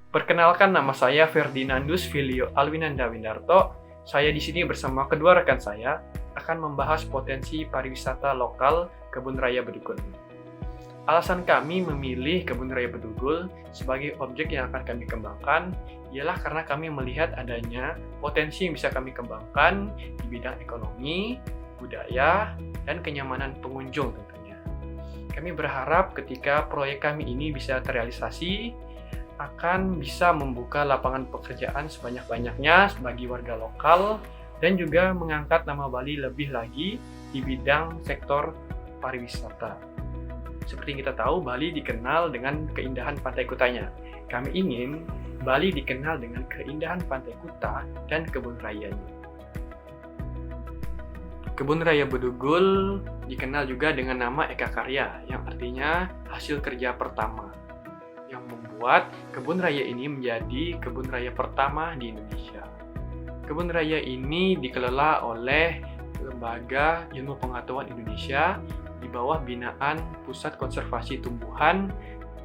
Perkenalkan, nama saya Ferdinandus Filio Alwinanda Windarto. Saya di sini bersama kedua rekan saya akan membahas potensi pariwisata lokal Kebun Raya Bedugul. Alasan kami memilih Kebun Raya Bedugul sebagai objek yang akan kami kembangkan ialah karena kami melihat adanya potensi yang bisa kami kembangkan di bidang ekonomi, budaya, dan kenyamanan pengunjung tentunya. Kami berharap ketika proyek kami ini bisa terrealisasi, akan bisa membuka lapangan pekerjaan sebanyak-banyaknya bagi warga lokal dan juga mengangkat nama Bali lebih lagi di bidang sektor pariwisata. Seperti yang kita tahu, Bali dikenal dengan keindahan pantai kutanya. Kami ingin Bali dikenal dengan keindahan pantai kuta dan kebun rayanya. Kebun Raya Bedugul dikenal juga dengan nama Eka Karya, yang artinya hasil kerja pertama, yang membuat kebun raya ini menjadi kebun raya pertama di Indonesia. Kebun raya ini dikelola oleh Lembaga Ilmu Pengetahuan Indonesia di bawah binaan Pusat Konservasi Tumbuhan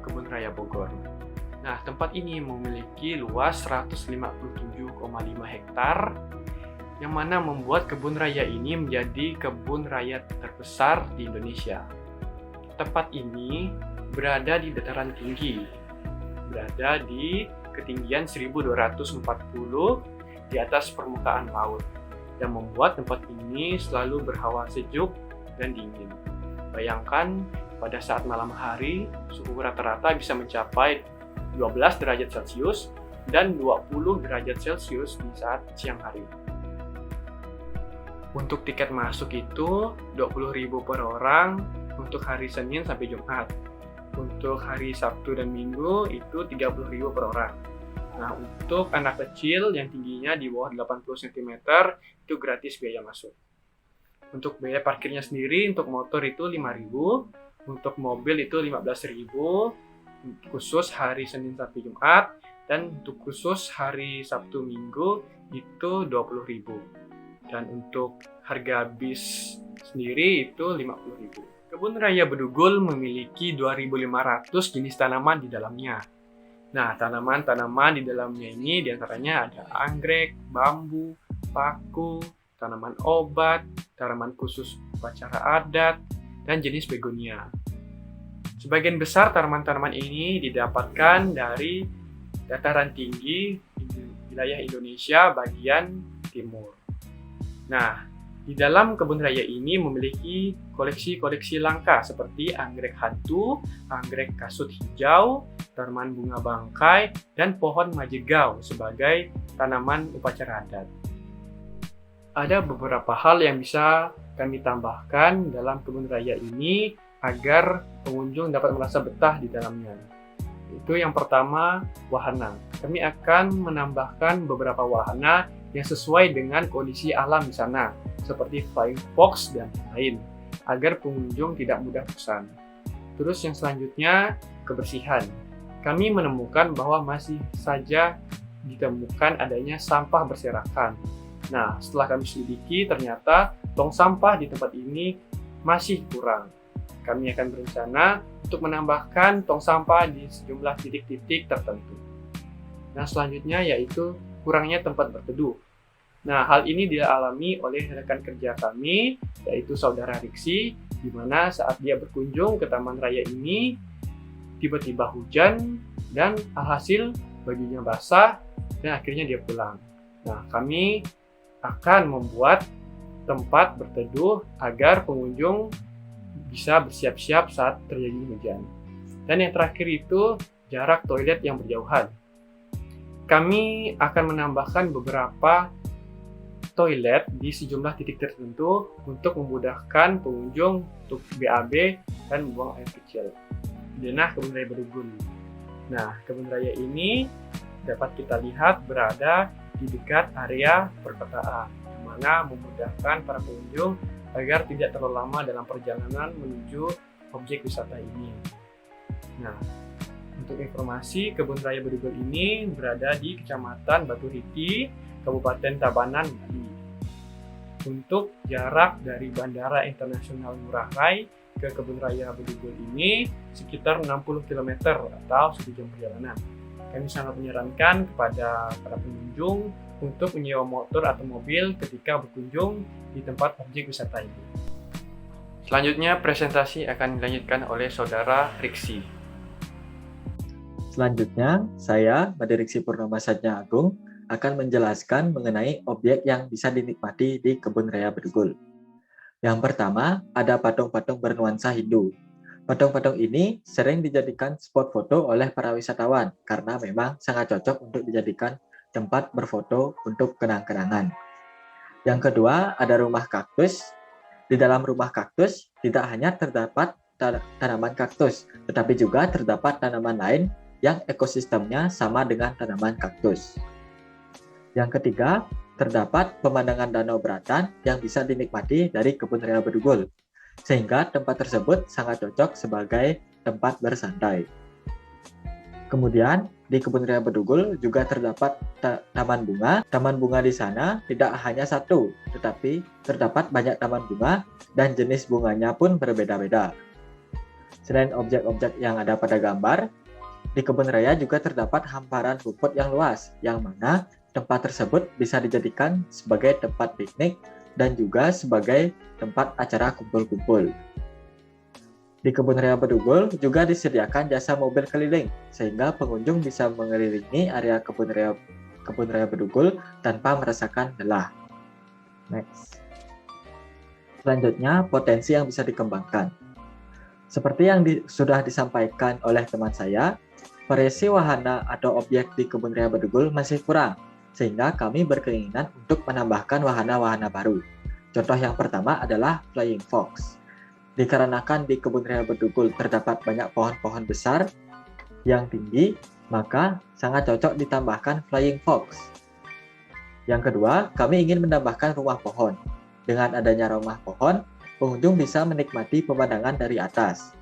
Kebun Raya Bogor. Nah, tempat ini memiliki luas 157,5 hektar, yang mana membuat kebun raya ini menjadi kebun raya terbesar di Indonesia. Tempat ini berada di dataran tinggi, berada di ketinggian 1240 di atas permukaan laut, yang membuat tempat ini selalu berhawa sejuk dan dingin. Bayangkan, pada saat malam hari, suhu rata-rata bisa mencapai 12 derajat Celcius dan 20 derajat Celcius di saat siang hari. Untuk tiket masuk itu 20.000 per orang untuk hari Senin sampai Jumat. Untuk hari Sabtu dan Minggu itu 30.000 per orang. Nah, untuk anak kecil yang tingginya di bawah 80 cm itu gratis biaya masuk. Untuk biaya parkirnya sendiri, untuk motor itu 5.000, untuk mobil itu 15.000, khusus hari Senin sampai Jumat, dan untuk khusus hari Sabtu Minggu itu 20.000. Dan untuk harga bis sendiri itu 50.000. Kebun Raya Bedugul memiliki 2.500 jenis tanaman di dalamnya. Nah, tanaman-tanaman di dalamnya ini diantaranya ada anggrek, bambu, paku, tanaman obat, tanaman khusus upacara adat, dan jenis begonia. Sebagian besar tanaman-tanaman ini didapatkan dari dataran tinggi wilayah Indonesia bagian timur. Nah, di dalam kebun raya ini memiliki koleksi-koleksi langka seperti anggrek hantu, anggrek kasut hijau, tanaman bunga bangkai, dan pohon majegau sebagai tanaman upacara adat. Ada beberapa hal yang bisa kami tambahkan dalam kebun raya ini agar pengunjung dapat merasa betah di dalamnya. Itu yang pertama, wahana. Kami akan menambahkan beberapa wahana yang sesuai dengan kondisi alam di sana, seperti flying fox dan lain, agar pengunjung tidak mudah bosan. Terus yang selanjutnya, kebersihan. Kami menemukan bahwa masih saja ditemukan adanya sampah berserakan. Nah, setelah kami selidiki, ternyata tong sampah di tempat ini masih kurang. Kami akan berencana untuk menambahkan tong sampah di sejumlah titik-titik tertentu. Nah, selanjutnya yaitu kurangnya tempat berteduh. Nah, hal ini dialami oleh rekan kerja kami, yaitu Saudara Riksi, di mana saat dia berkunjung ke Taman Raya ini, tiba-tiba hujan, dan alhasil bajunya basah, dan akhirnya dia pulang. Nah, kami akan membuat tempat berteduh agar pengunjung bisa bersiap-siap saat terjadi hujan. Dan yang terakhir itu, jarak toilet yang berjauhan. Kami akan menambahkan beberapa toilet di sejumlah titik tertentu untuk memudahkan pengunjung untuk BAB dan membuang air kecil. Denah Kebun Raya Bedugul. Nah, kebun raya ini dapat kita lihat berada di dekat area perkotaan, di mana memudahkan para pengunjung agar tidak terlalu lama dalam perjalanan menuju objek wisata ini. Nah, untuk informasi, Kebun Raya Bedugul ini berada di Kecamatan Batu Riti, Kabupaten Tabanan, Bali. Untuk jarak dari Bandara Internasional Ngurah Rai ke Kebun Raya Bedugul ini sekitar 60 km atau 1 jam perjalanan. Kami sangat menyarankan kepada para pengunjung untuk menyewa motor atau mobil ketika berkunjung di tempat objek wisata ini. Selanjutnya, presentasi akan dilanjutkan oleh Saudara Riksi. Selanjutnya, saya, Madiriksi Purnama Satya Agung, akan menjelaskan mengenai objek yang bisa dinikmati di Kebun Raya Bedugul. Yang pertama, ada patung-patung bernuansa Hindu. Patung-patung ini sering dijadikan spot foto oleh para wisatawan karena memang sangat cocok untuk dijadikan tempat berfoto untuk kenang-kenangan. Yang kedua, ada rumah kaktus. Di dalam rumah kaktus tidak hanya terdapat tanaman kaktus, tetapi juga terdapat tanaman lain yang ekosistemnya sama dengan tanaman kaktus. Yang ketiga, terdapat pemandangan Danau Beratan yang bisa dinikmati dari Kebun Raya Bedugul, sehingga tempat tersebut sangat cocok sebagai tempat bersantai. Kemudian, di Kebun Raya Bedugul juga terdapat taman bunga. Taman bunga di sana tidak hanya satu, tetapi terdapat banyak taman bunga dan jenis bunganya pun berbeda-beda. Selain objek-objek yang ada pada gambar, di Kebun Raya juga terdapat hamparan rumput yang luas, yang mana tempat tersebut bisa dijadikan sebagai tempat piknik dan juga sebagai tempat acara kumpul-kumpul. Di Kebun Raya Bedugul juga disediakan jasa mobil keliling, sehingga pengunjung bisa mengelilingi area Kebun Raya Bedugul tanpa merasakan lelah. Next. Selanjutnya, potensi yang bisa dikembangkan. Seperti yang sudah disampaikan oleh teman saya, variasi wahana atau objek di Kebun Raya Bedugul masih kurang, sehingga kami berkeinginan untuk menambahkan wahana-wahana baru. Contoh yang pertama adalah Flying Fox. Dikarenakan di Kebun Raya Bedugul terdapat banyak pohon-pohon besar yang tinggi, maka sangat cocok ditambahkan Flying Fox. Yang kedua, kami ingin menambahkan rumah pohon. Dengan adanya rumah pohon, pengunjung bisa menikmati pemandangan dari atas.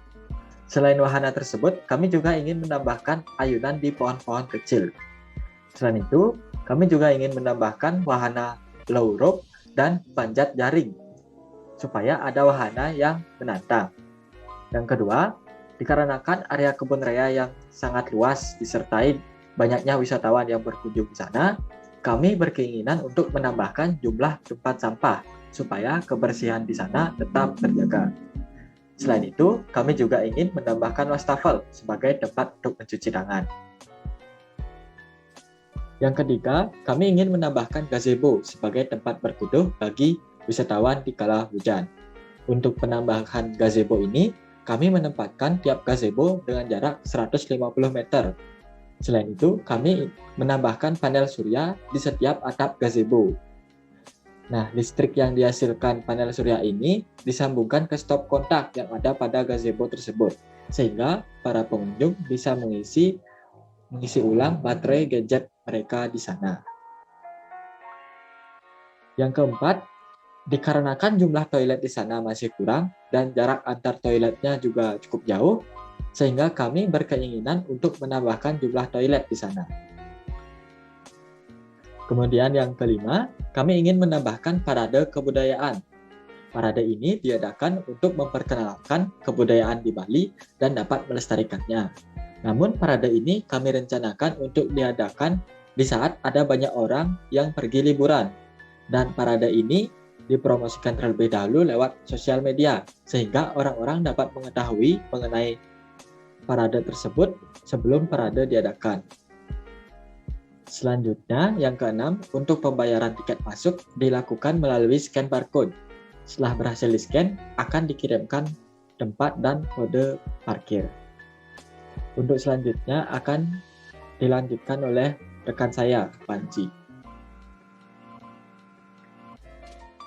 Selain wahana tersebut, kami juga ingin menambahkan ayunan di pohon-pohon kecil. Selain itu, kami juga ingin menambahkan wahana low rope dan panjat jaring, supaya ada wahana yang menantang. Yang kedua, dikarenakan area kebun raya yang sangat luas disertai banyaknya wisatawan yang berkunjung ke sana, kami berkeinginan untuk menambahkan jumlah tempat sampah supaya kebersihan di sana tetap terjaga. Selain itu, kami juga ingin menambahkan wastafel sebagai tempat untuk mencuci tangan. Yang ketiga, kami ingin menambahkan gazebo sebagai tempat berteduh bagi wisatawan di kala hujan. Untuk penambahan gazebo ini, kami menempatkan tiap gazebo dengan jarak 150 meter. Selain itu, kami menambahkan panel surya di setiap atap gazebo. Nah, listrik yang dihasilkan panel surya ini disambungkan ke stop kontak yang ada pada gazebo tersebut, sehingga para pengunjung bisa mengisi ulang baterai gadget mereka di sana. Yang keempat, dikarenakan jumlah toilet di sana masih kurang dan jarak antar toiletnya juga cukup jauh, sehingga kami berkeinginan untuk menambahkan jumlah toilet di sana. Kemudian yang kelima, kami ingin menambahkan parade kebudayaan. Parade ini diadakan untuk memperkenalkan kebudayaan di Bali dan dapat melestarikannya. Namun parade ini kami rencanakan untuk diadakan di saat ada banyak orang yang pergi liburan. Dan parade ini dipromosikan terlebih dahulu lewat sosial media, sehingga orang-orang dapat mengetahui mengenai parade tersebut sebelum parade diadakan. Selanjutnya, yang keenam, untuk pembayaran tiket masuk dilakukan melalui scan barcode. Setelah berhasil di-scan, akan dikirimkan tempat dan kode parkir. Untuk selanjutnya akan dilanjutkan oleh rekan saya, Panji.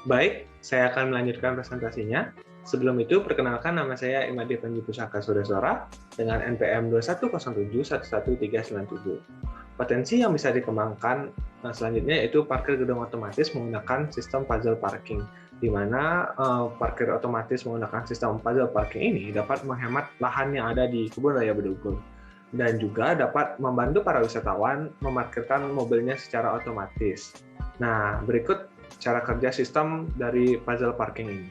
Baik, saya akan melanjutkan presentasinya. Sebelum itu, perkenalkan nama saya Imadi Panji Pusaka Sureswara dengan NPM 2107111397. Potensi yang bisa dikembangkan selanjutnya yaitu parkir gedung otomatis menggunakan sistem puzzle parking, di mana parkir otomatis menggunakan sistem puzzle parking ini dapat menghemat lahan yang ada di Kebun Raya Bedugul dan juga dapat membantu para wisatawan memarkirkan mobilnya secara otomatis. Nah, berikut cara kerja sistem dari puzzle parking ini.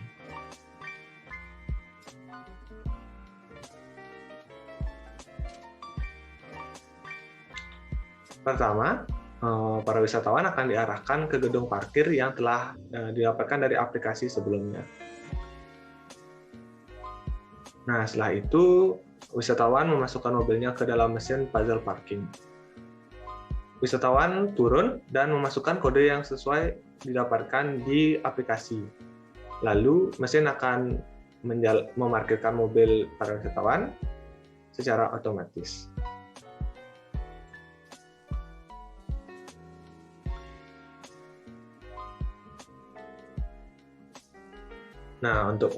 Pertama, para wisatawan akan diarahkan ke gedung parkir yang telah didapatkan dari aplikasi sebelumnya. Nah, setelah itu, wisatawan memasukkan mobilnya ke dalam mesin puzzle parking. Wisatawan turun dan memasukkan kode yang sesuai didapatkan di aplikasi. Lalu, mesin akan memarkirkan mobil para wisatawan secara otomatis. Nah, untuk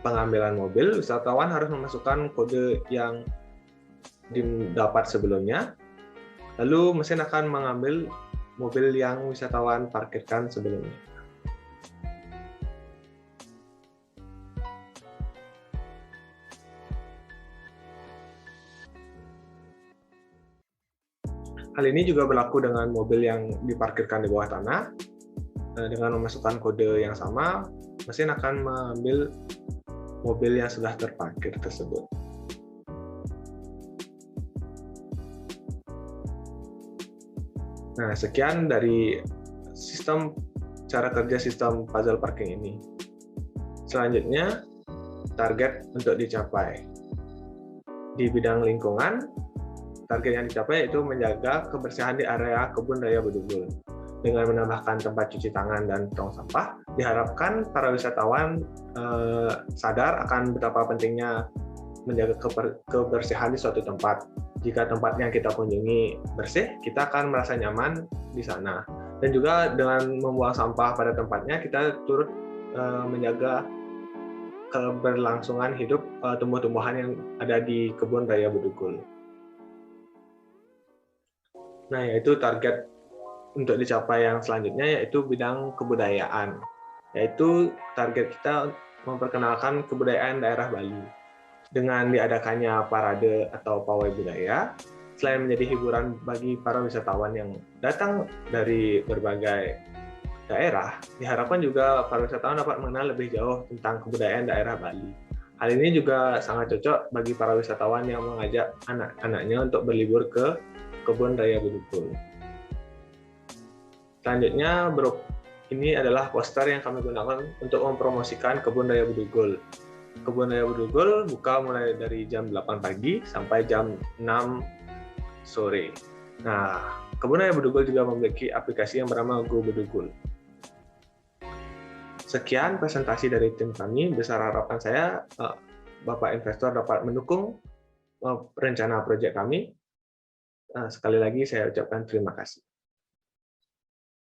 pengambilan mobil, wisatawan harus memasukkan kode yang didapat sebelumnya, lalu mesin akan mengambil mobil yang wisatawan parkirkan sebelumnya. Hal ini juga berlaku dengan mobil yang diparkirkan di bawah tanah. Dengan memasukkan kode yang sama, mesin akan mengambil mobil yang sudah terparkir tersebut. Nah, sekian dari cara kerja sistem puzzle parking ini. Selanjutnya, target untuk dicapai. Di bidang lingkungan, target yang dicapai yaitu menjaga kebersihan di area Kebun Raya Bedugul. Dengan menambahkan tempat cuci tangan dan tong sampah, diharapkan para wisatawan sadar akan betapa pentingnya menjaga kebersihan di suatu tempat. Jika tempat yang kita kunjungi bersih, kita akan merasa nyaman di sana. Dan juga dengan membuang sampah pada tempatnya, kita turut menjaga keberlangsungan hidup tumbuh-tumbuhan yang ada di Kebun Raya Bedugul. Nah, yaitu target untuk dicapai yang selanjutnya, yaitu bidang kebudayaan. Yaitu target kita memperkenalkan kebudayaan daerah Bali. Dengan diadakannya parade atau pawai budaya, selain menjadi hiburan bagi para wisatawan yang datang dari berbagai daerah, diharapkan juga para wisatawan dapat mengenal lebih jauh tentang kebudayaan daerah Bali. Hal ini juga sangat cocok bagi para wisatawan yang mengajak anak-anaknya untuk berlibur ke Kebun Raya Bedugul. Selanjutnya, ini adalah poster yang kami gunakan untuk mempromosikan Kebun Raya Bedugul. Kebun Raya Bedugul buka mulai dari jam 8 pagi sampai jam 6 sore. Nah, Kebun Raya Bedugul juga memiliki aplikasi yang bernama Go Bedugul. Sekian presentasi dari tim kami. Besar harapan saya, Bapak investor dapat mendukung rencana proyek kami. Sekali lagi saya ucapkan terima kasih.